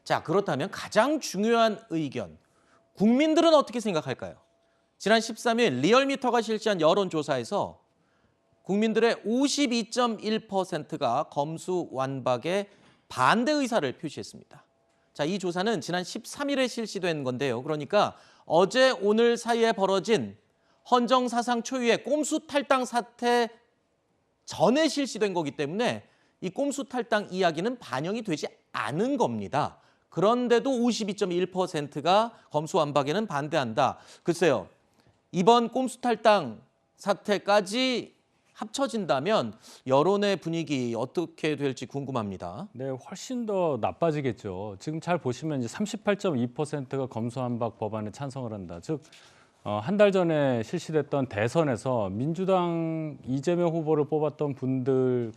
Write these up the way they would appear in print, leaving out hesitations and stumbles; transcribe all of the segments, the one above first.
자, 그렇다면 가장 중요한 의견, 국민들은 어떻게 생각할까요? 지난 13일 리얼미터가 실시한 여론조사에서 국민들의 52.1%가 검수완박에 반대 의사를 표시했습니다. 자, 이 조사는 지난 13일에 실시된 건데요. 그러니까 어제 오늘 사이에 벌어진 헌정 사상 초유의 꼼수 탈당 사태 전에 실시된 거기 때문에 이 꼼수 탈당 이야기는 반영이 되지 않은 겁니다. 그런데도 52.1%가 검수완박에는 반대한다. 글쎄요, 이번 꼼수 탈당 사태까지 합쳐진다면 여론의 분위기 어떻게 될지 궁금합니다. 네, 훨씬 더 나빠지겠죠. 지금 잘 보시면 이제 38.2%가 검수완박 법안에 찬성을 한다. 즉, 한 달 전에 실시됐던 대선에서 민주당 이재명 후보를 뽑았던 분들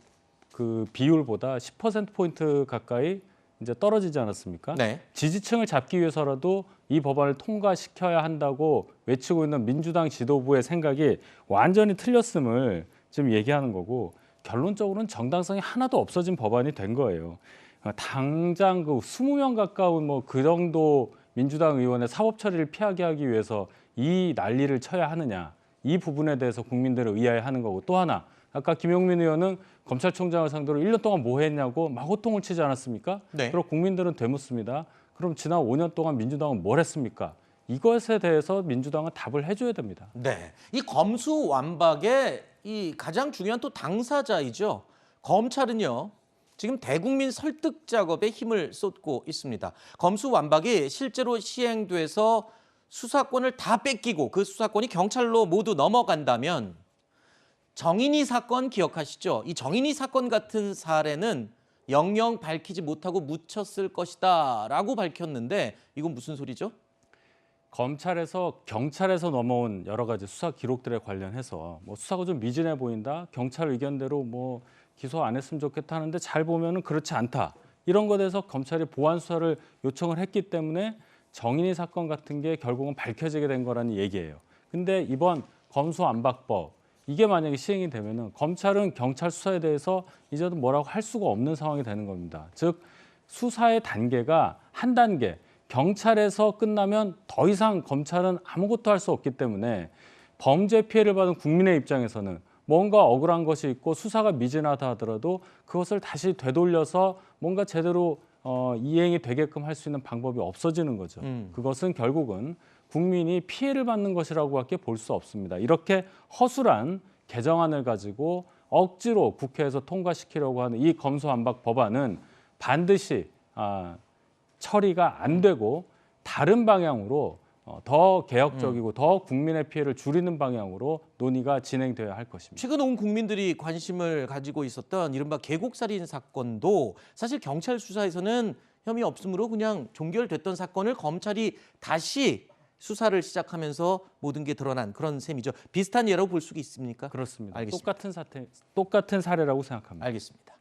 그 비율보다 10%포인트 가까이 이제 떨어지지 않았습니까? 네. 지지층을 잡기 위해서라도 이 법안을 통과시켜야 한다고 외치고 있는 민주당 지도부의 생각이 완전히 틀렸음을 지금 얘기하는 거고, 결론적으로는 정당성이 하나도 없어진 법안이 된 거예요. 당장 그 20명 가까운 뭐 그 정도 민주당 의원의 사법 처리를 피하게 하기 위해서 이 난리를 쳐야 하느냐, 이 부분에 대해서 국민들을 의아해하는 거고, 또 하나 아까 김용민 의원은 검찰총장을 상대로 1년 동안 뭐 했냐고 막 호통을 치지 않았습니까? 네. 그럼 국민들은 되묻습니다. 그럼 지난 5년 동안 민주당은 뭘 했습니까? 이것에 대해서 민주당은 답을 해줘야 됩니다. 네. 이 검수완박의 이 가장 중요한 또 당사자이죠. 검찰은요, 지금 대국민 설득 작업에 힘을 쏟고 있습니다. 검수완박이 실제로 시행돼서 수사권을 다 뺏기고 그 수사권이 경찰로 모두 넘어간다면 정인이 사건 기억하시죠? 이 정인이 사건 같은 사례는 영영 밝히지 못하고 묻혔을 것이다라고 밝혔는데 이건 무슨 소리죠? 검찰에서 경찰에서 넘어온 여러 가지 수사 기록들에 관련해서 뭐 수사가 좀 미진해 보인다, 경찰 의견대로 뭐 기소 안 했으면 좋겠다 하는데 잘 보면은 그렇지 않다, 이런 것에 대해서 검찰이 보완 수사를 요청을 했기 때문에 정인이 사건 같은 게 결국은 밝혀지게 된 거라는 얘기예요. 근데 이번 검수완박법 이게 만약에 시행이 되면은 검찰은 경찰 수사에 대해서 이제도 뭐라고 할 수가 없는 상황이 되는 겁니다. 즉 수사의 단계가 한 단계, 경찰에서 끝나면 더 이상 검찰은 아무것도 할 수 없기 때문에 범죄 피해를 받은 국민의 입장에서는 뭔가 억울한 것이 있고 수사가 미진하다 하더라도 그것을 다시 되돌려서 뭔가 제대로 이행이 되게끔 할 수 있는 방법이 없어지는 거죠. 그것은 결국은 국민이 피해를 받는 것이라고밖에 볼 수 없습니다. 이렇게 허술한 개정안을 가지고 억지로 국회에서 통과시키려고 하는 이 검수완박 법안은 반드시 처리가 안 되고 다른 방향으로 더 개혁적이고 더 국민의 피해를 줄이는 방향으로 논의가 진행돼야 할 것입니다. 최근 온 국민들이 관심을 가지고 있었던 이른바 계곡살인 사건도 사실 경찰 수사에서는 혐의 없으므로 그냥 종결됐던 사건을 검찰이 다시 수사를 시작하면서 모든 게 드러난 그런 셈이죠. 비슷한 예로 볼 수 있습니까? 그렇습니다. 알겠습니다. 똑같은 사례라고 생각합니다. 알겠습니다.